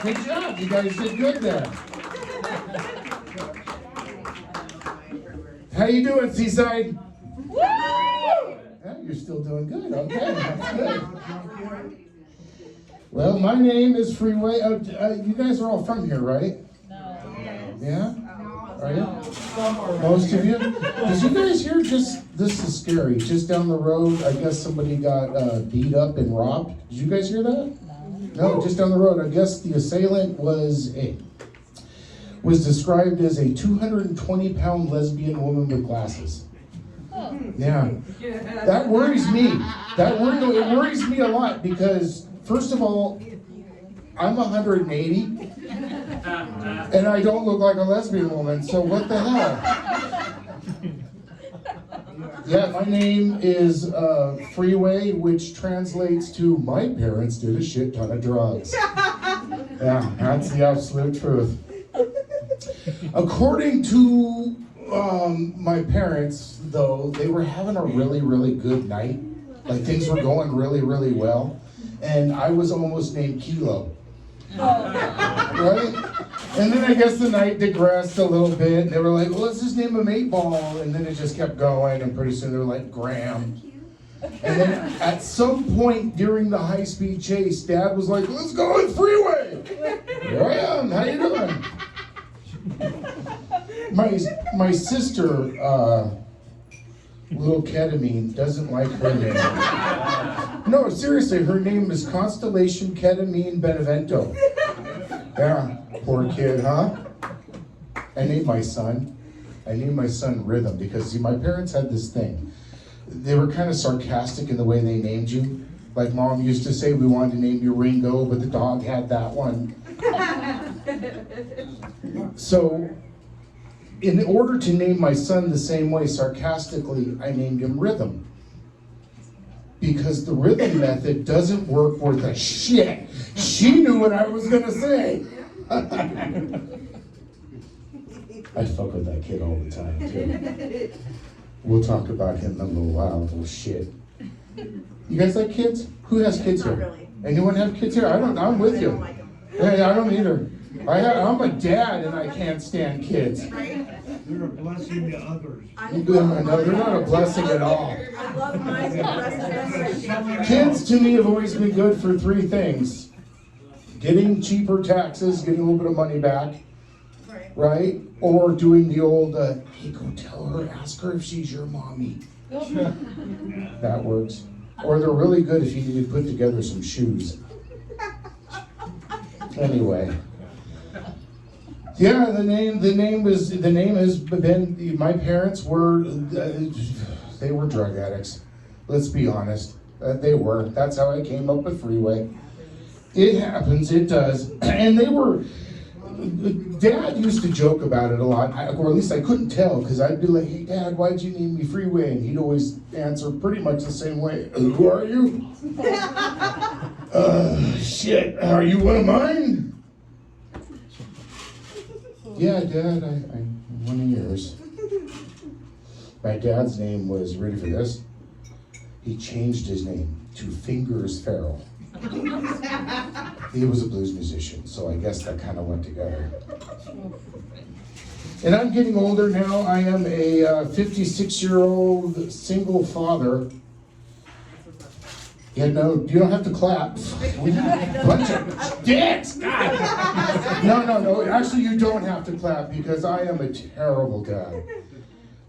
Good job. You guys did good there. How you doing, Seaside? Woo! Yeah, you're still doing good. Okay, that's good. Well, my name is Freeway. You guys are all from here, right? No. Yeah? Are you? Most of you? Did you guys hear this is scary, just down the road, I guess somebody got beat up and robbed. Did you guys hear that? No, just down the road. I guess the assailant was described as a 220-pound lesbian woman with glasses. Yeah. That worries me. It worries me a lot because, first of all, I'm 180, and I don't look like a lesbian woman, so what the hell? Yeah, my name is Freeway, which translates to my parents did a shit ton of drugs. Yeah, that's the absolute truth. According to my parents, though, they were having a really, really good night. Like, things were going really, really well. And I was almost named Kilo. Right? And then I guess the night digressed a little bit. And they were like, well, let's just name him 8-Ball. And then it just kept going. And pretty soon they were like, Graham. And then at some point during the high-speed chase, Dad was like, let's go with Freeway. Here I am. How you doing? My sister, little Ketamine, doesn't like her name. No, seriously, her name is Constellation Ketamine Benevento. Yeah, poor kid, huh? I named my son Rhythm because, see, my parents had this thing. They were kind of sarcastic in the way they named you. Like Mom used to say, we wanted to name you Ringo, but the dog had that one. So, in order to name my son the same way, sarcastically, I named him Rhythm. Because the rhythm method doesn't work worth a shit. She knew what I was gonna say. I fuck with that kid all the time, too. We'll talk about him in a little while, little shit. You guys like kids? Who has kids here? Really. Anyone have kids here? I'm with you. Like them. Hey, I don't either. I'm a dad and I can't stand kids. Right? They're a blessing to others. No, they're not a blessing at all. I love mine. The rest of them. Kids to me have always been good for three things. Getting cheaper taxes, getting a little bit of money back, right? Or doing the old, hey, go tell her, ask her if she's your mommy. That works. Or they're really good if you need to put together some shoes. Anyway. Yeah, the name has been, my parents were, they were drug addicts. Let's be honest. They were. That's how I came up with Freeway. It happens, it does. And they were, Dad used to joke about it a lot, or at least I couldn't tell, because I'd be like, hey Dad, why'd you name me Freeway? And he'd always answer pretty much the same way. Who are you? Shit, are you one of mine? Yeah, Dad, I'm one of yours. My dad's name was, ready for this? He changed his name to Fingers Farrell. He was a blues musician, so I guess that kind of went together. And I'm getting older now. I am a 56-year-old single father. Yeah, no, you don't have to clap. Bunch of dicks! God. No. Actually, you don't have to clap because I am a terrible dad.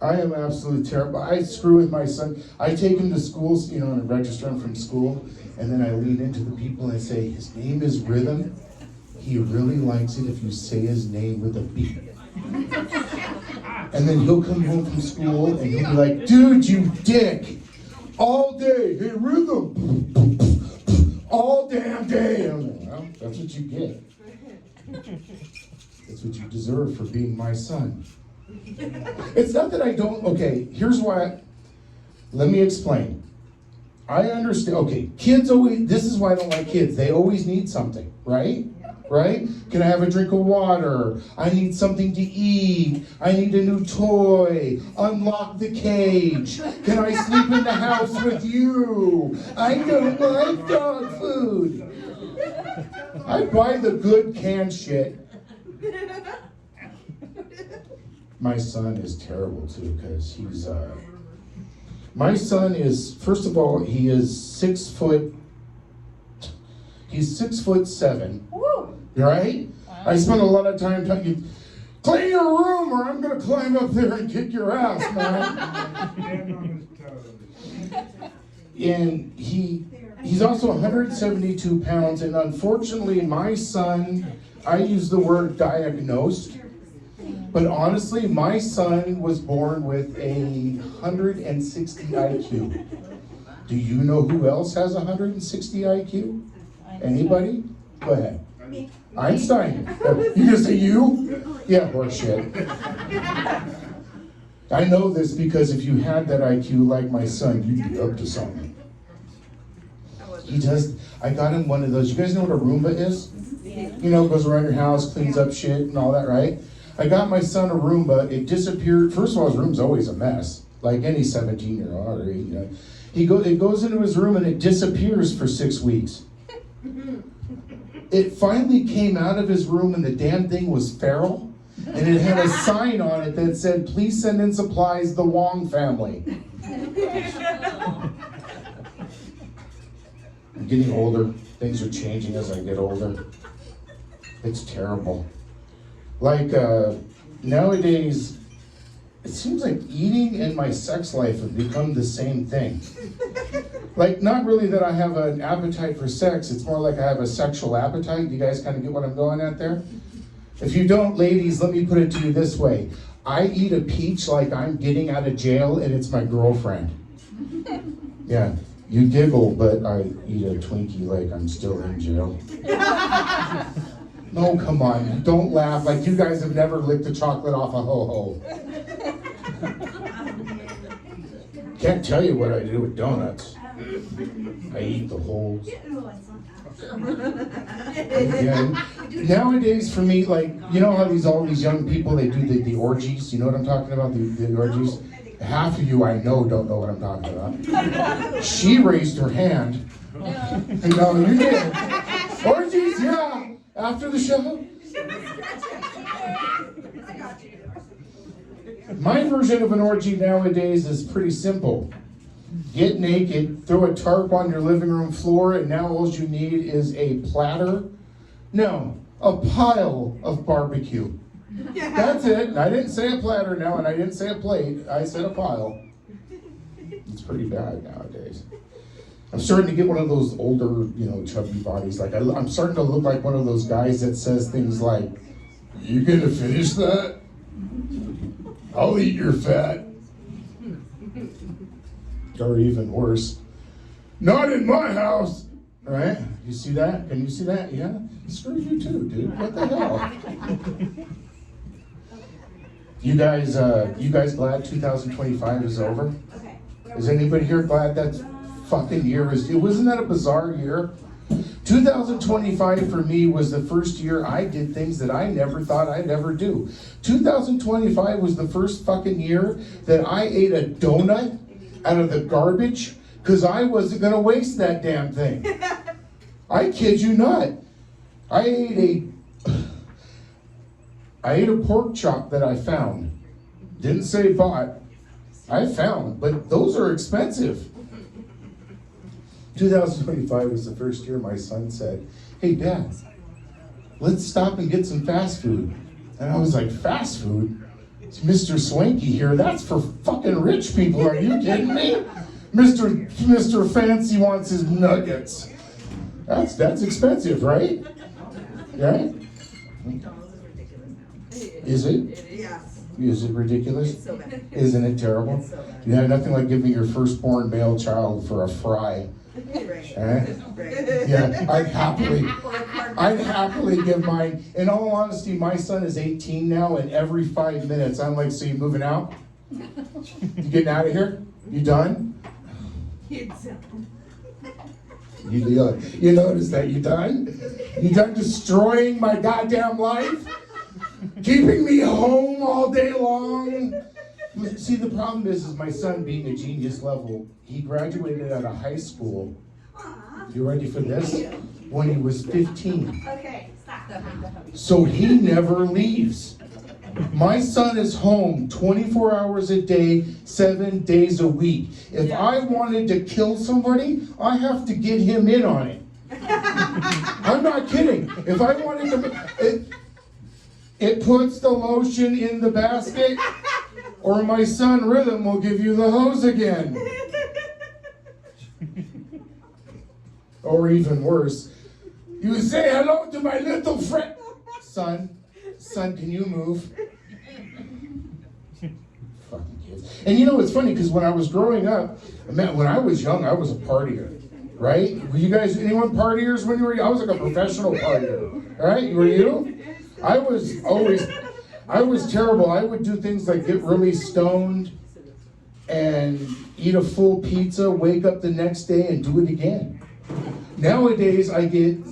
I am absolutely terrible. I screw with my son. I take him to schools, and register him from school, and then I lean into the people and I say, his name is Rhythm. He really likes it if you say his name with a beat. And then he'll come home from school and he'll be like, dude, you dick. All day, hey, Rhythm. All damn day. I'm like, well, that's what you get. That's what you deserve for being my son. It's not that I don't, okay, here's why, let me explain. I understand, okay, kids always, this is why I don't like kids. They always need something, right? Right? Can I have a drink of water? I need something to eat. I need a new toy. Unlock the cage. Can I sleep in the house with you? I don't like dog food. I buy the good canned shit. My son is terrible too, because my son is, first of all, he is 6 foot, he's 6'7", right? Wow. I spend a lot of time telling you, clean your room or I'm gonna climb up there and kick your ass, man. And he's also 172 pounds, and unfortunately my son, I use the word diagnosed, but honestly, my son was born with a 160 IQ. Do you know who else has 160 IQ? Anybody? Go ahead. Einstein. You gonna say you? Yeah, horseshit. I know this because if you had that IQ like my son, you'd be up to something. He does. I got him one of those. You guys know what a Roomba is? You know, goes around your house, cleans up shit and all that, right? I got my son a Roomba. It disappeared. First of all, his room's always a mess, like any 17-year-old or 8-year-old. It goes into his room and it disappears for 6 weeks. It finally came out of his room and the damn thing was feral. And it had a sign on it that said, "Please send in supplies, the Wong family." I'm getting older. Things are changing as I get older. It's terrible. Like, nowadays, it seems like eating and my sex life have become the same thing. Like, not really that I have an appetite for sex, it's more like I have a sexual appetite. You guys kind of get what I'm going at there? If you don't, ladies, let me put it to you this way. I eat a peach like I'm getting out of jail and it's my girlfriend. Yeah, you giggle, but I eat a Twinkie like I'm still in jail. No, come on, don't laugh like you guys have never licked the chocolate off a ho-ho. Can't tell you what I do with donuts. I eat the holes. Yeah. Nowadays for me, like, you know how all these young people, they do the orgies? You know what I'm talking about, the orgies? Half of you I know don't know what I'm talking about. She raised her hand. No, you did. Orgies, yeah. After the show. My version of an orgy nowadays is pretty simple. Get naked, throw a tarp on your living room floor, and now all you need is a platter. No, a pile of barbecue. That's it. I didn't say a platter now, and I didn't say a plate. I said a pile. It's pretty bad nowadays. I'm starting to get one of those older, chubby bodies. Like I'm starting to look like one of those guys that says things like, "You gonna finish that? I'll eat your fat." Or even worse, "Not in my house." Right? You see that? Can you see that? Yeah? Screw you too, dude. What the hell? You guys glad 2025 is over? Is anybody here glad that fucking year wasn't that a bizarre year? 2025 for me was the first year I did things that I never thought I'd ever do. 2025 was the first fucking year that I ate a donut out of the garbage because I wasn't gonna waste that damn thing. I kid you not. I ate a pork chop that I found. Didn't say bought. I found, but those are expensive. 2025 was the first year my son said, "Hey Dad, let's stop and get some fast food." And I was like, "Fast food? It's Mr. Swanky here. That's for fucking rich people. Are you kidding me? Mr. Fancy wants his nuggets. That's expensive, right? Right? Is it? Yes. Is it ridiculous? It's so bad. Isn't it terrible? It's so bad. You have nothing like giving your firstborn male child for a fry. Right. Eh? Right. Yeah, I'd happily Or a card. give mine. In all honesty, my son is 18 now, and every 5 minutes, I'm like, "So you moving out? You getting out of here? You done? Kids. You notice that? You done? You done destroying my goddamn life? Keeping me home all day long?" See, the problem is my son being a genius level, he graduated out of high school. You ready for this? when he was 15. Okay, stop. So he never leaves. My son is home 24 hours a day, 7 days a week. If I wanted to kill somebody, I have to get him in on it. I'm not kidding. If I wanted to, it puts the lotion in the basket, or my son Rhythm will give you the hose again. Or even worse, you say hello to my little friend. Son, can you move? Fucking kids. And you know, it's funny, because when I was growing up, man, when I was young, I was a partier, right? Were you guys, anyone partiers when you were young? I was like a professional partier, right? Were you? I was terrible. I would do things like get really stoned and eat a full pizza, wake up the next day and do it again. Nowadays, I don't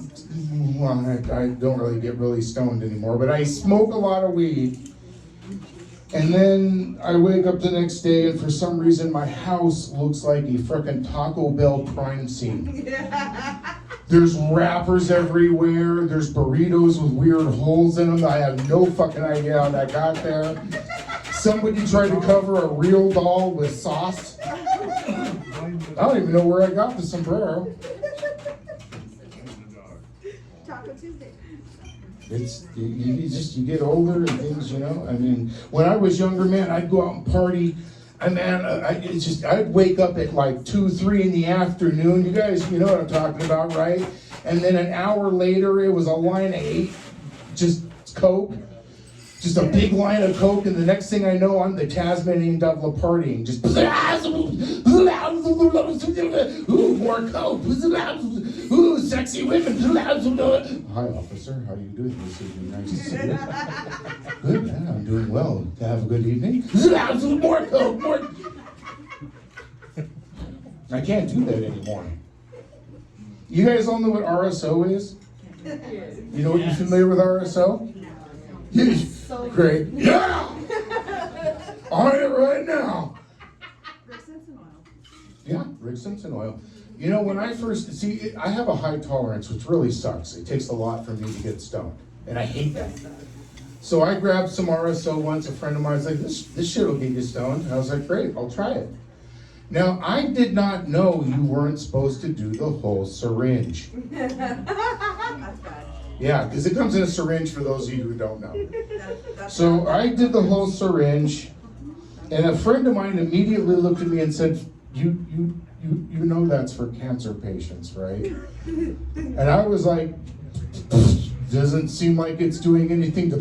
really get really stoned anymore, but I smoke a lot of weed. And then I wake up the next day and for some reason my house looks like a frickin' Taco Bell crime scene. There's wrappers everywhere, there's burritos with weird holes in them. I have no fucking idea how that got there. Somebody tried to cover a real doll with sauce. I don't even know where I got the sombrero. Taco Tuesday. It's you get older and things, you know. I mean, when I was younger, man, I'd go out and party. I'd wake up at like 2, 3 in the afternoon. You guys, you know what I'm talking about, right? And then an hour later, it was a line of 8, just Coke. Just a big line of Coke, and the next thing I know, I'm the Tasmanian devil partying. Just, ooh, more Coke. Ooh, sexy women. Hi, officer. How are you doing this evening? Nice to see you. Good, man. I'm doing well. Have a good evening. More Coke. More. I can't do that anymore. You guys all know what RSO is? You know what you're familiar with RSO? Yes. Great. Yeah! On it right now. Rick Simpson oil. Yeah, Rick Simpson oil. You know, when I first, I have a high tolerance, which really sucks. It takes a lot for me to get stoned. And I hate that. So I grabbed some RSO once. A friend of mine was like, this shit will get you stoned. And I was like, great, I'll try it. Now, I did not know you weren't supposed to do the whole syringe. That's bad. Yeah, because it comes in a syringe for those of you who don't know. So I did the whole syringe, and a friend of mine immediately looked at me and said, you know that's for cancer patients, right? And I was like, doesn't seem like it's doing anything to...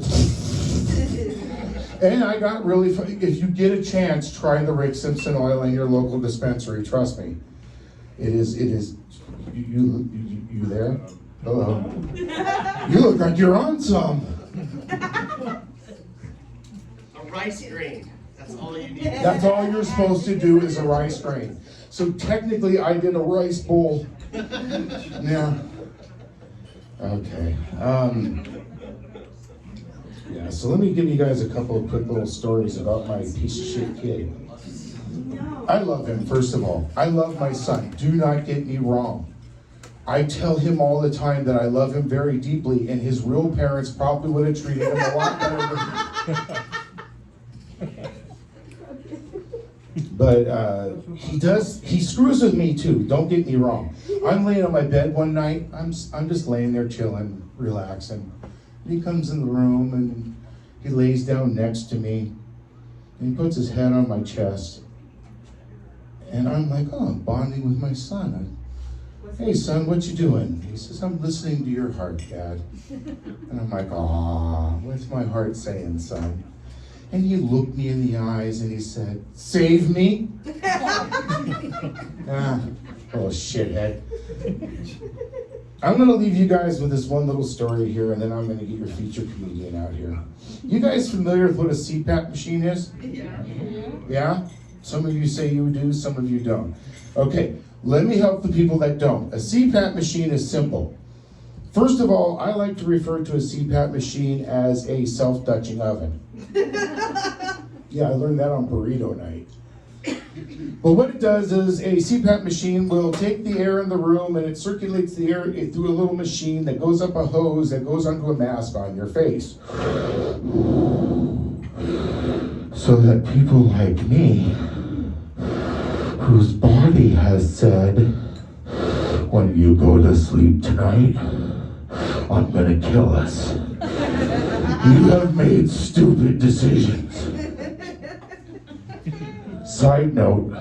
And I got really funny. If you get a chance, try the Rick Simpson oil in your local dispensary, trust me. It is, you there? Hello. You look like you're on some. A rice grain. That's all you need. That's all you're supposed to do is a rice grain. So technically, I did a rice bowl. Yeah. Okay. Yeah, so let me give you guys a couple of quick little stories about my piece of shit kid. I love him, first of all. I love my son. Do not get me wrong. I tell him all the time that I love him very deeply, and his real parents probably would have treated him a lot better than But he screws with me too, don't get me wrong. I'm laying on my bed one night, I'm just laying there chilling, relaxing. And he comes in the room and he lays down next to me, and he puts his head on my chest. And I'm like, oh, I'm bonding with my son. Hey son, what you doing? He says, I'm listening to your heart, Dad. And I'm like, aw, what's my heart saying, son? And he looked me in the eyes and he said, save me? Oh, shithead. I'm gonna leave you guys with this one little story here, and then I'm gonna get your feature comedian out here. You guys familiar with what a CPAP machine is? Yeah. Yeah? Some of you say you do, some of you don't. Okay, let me help the people that don't. A CPAP machine is simple. First of all, I like to refer to a CPAP machine as a self-Dutching oven. Yeah, I learned that on burrito night. But what it does is a CPAP machine will take the air in the room and it circulates the air through a little machine that goes up a hose that goes onto a mask on your face. So that people like me, whose body has said, when you go to sleep tonight, I'm gonna kill us. You have made stupid decisions. Side note,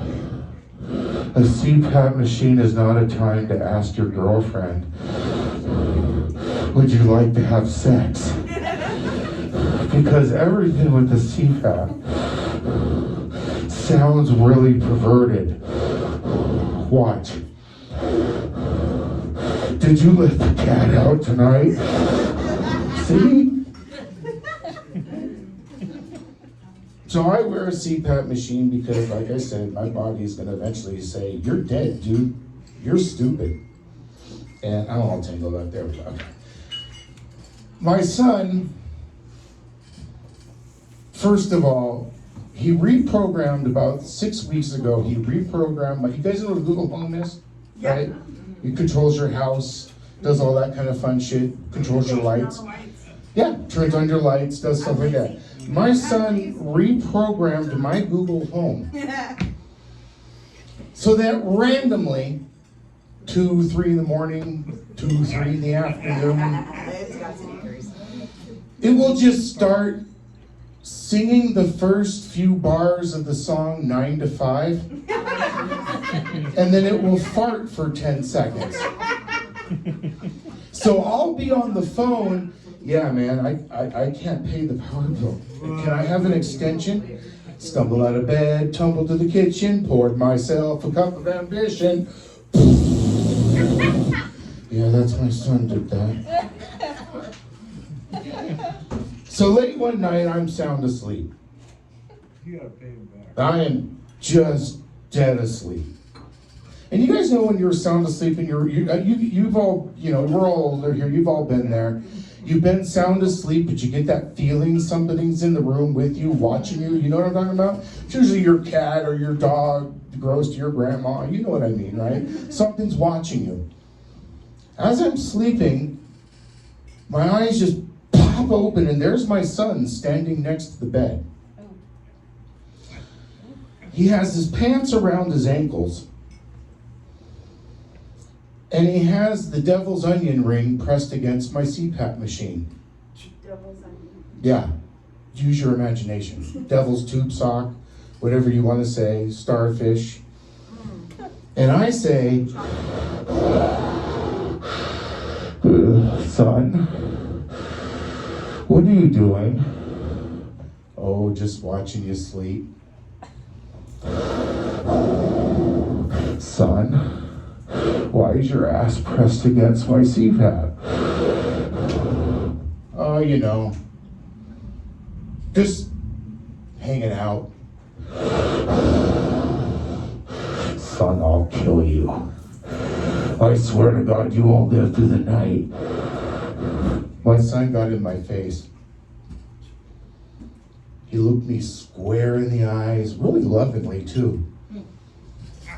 a CPAP machine is not a time to ask your girlfriend, would you like to have sex? Because everything with the CPAP sounds really perverted. Watch. Did you let the cat out tonight? See? So I wear a CPAP machine because, like I said, my body is going to eventually say, you're dead, dude. You're stupid. And I'm all tangled up there. Okay. My son, first of all, he reprogrammed about 6 weeks ago. He reprogrammed, you guys know what a Google Home is? Yeah. Right? It controls your house, does all that kind of fun shit, controls your lights. Yeah, turns on your lights, does stuff like that. My son reprogrammed my Google Home so that randomly, 2, 3 in the morning, 2, 3 in the afternoon, it will just start singing the first few bars of the song 9 to 5, and then it will fart for 10 seconds. So I'll be on the phone. Yeah, man, I can't pay the power bill. Can I have an extension? Stumble out of bed, tumble to the kitchen, poured myself a cup of ambition. Yeah, that's my son did that. So late one night, I'm sound asleep. You gotta pay him back. I am just dead asleep. And you guys know when you're sound asleep and you've all, we're all older here, you've all been there. You've been sound asleep, but you get that feeling something's in the room with you, watching you. You know what I'm talking about? It's usually your cat or your dog, grows to your grandma. You know what I mean, right? Something's watching you. As I'm sleeping, my eyes just pop open, and there's my son standing next to the bed. He has his pants around his ankles, and he has the devil's onion ring pressed against my CPAP machine. Devil's onion. Yeah, use your imagination. Devil's tube sock, whatever you want to say, starfish. And I say, son, what are you doing? Oh, just watching you sleep. Son, why is your ass pressed against my CPAP? Oh, just hanging out. Son, I'll kill you. I swear to God, you won't live through the night. My son got in my face. He looked me square in the eyes, really lovingly too.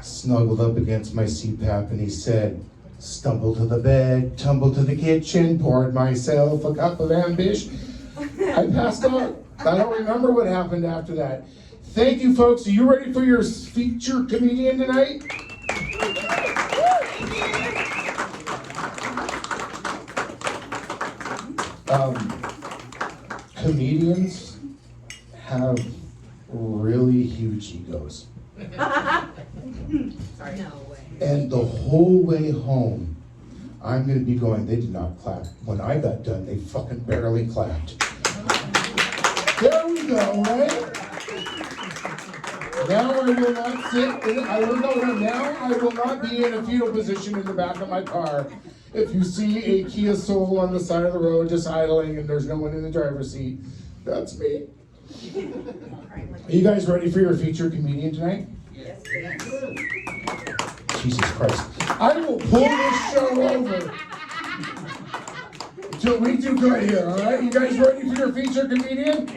Snuggled up against my CPAP and he said, stumble to the bed, tumble to the kitchen, poured myself a cup of ambition. I passed out. I don't remember what happened after that. Thank you, folks. Are you ready for your feature comedian tonight? Comedians have really huge egos. Sorry. No way. And the whole way home, I'm going to be going, they did not clap. When I got done, they fucking barely clapped. There we go, right? Now I will not sit in, now I will not be in a fetal position in the back of my car. If you see a Kia Soul on the side of the road just idling and there's no one in the driver's seat, that's me. Are you guys ready for your featured comedian tonight? Yes. Jesus Christ. I will pull this show over until we do good here, all right? You guys ready for your featured comedian?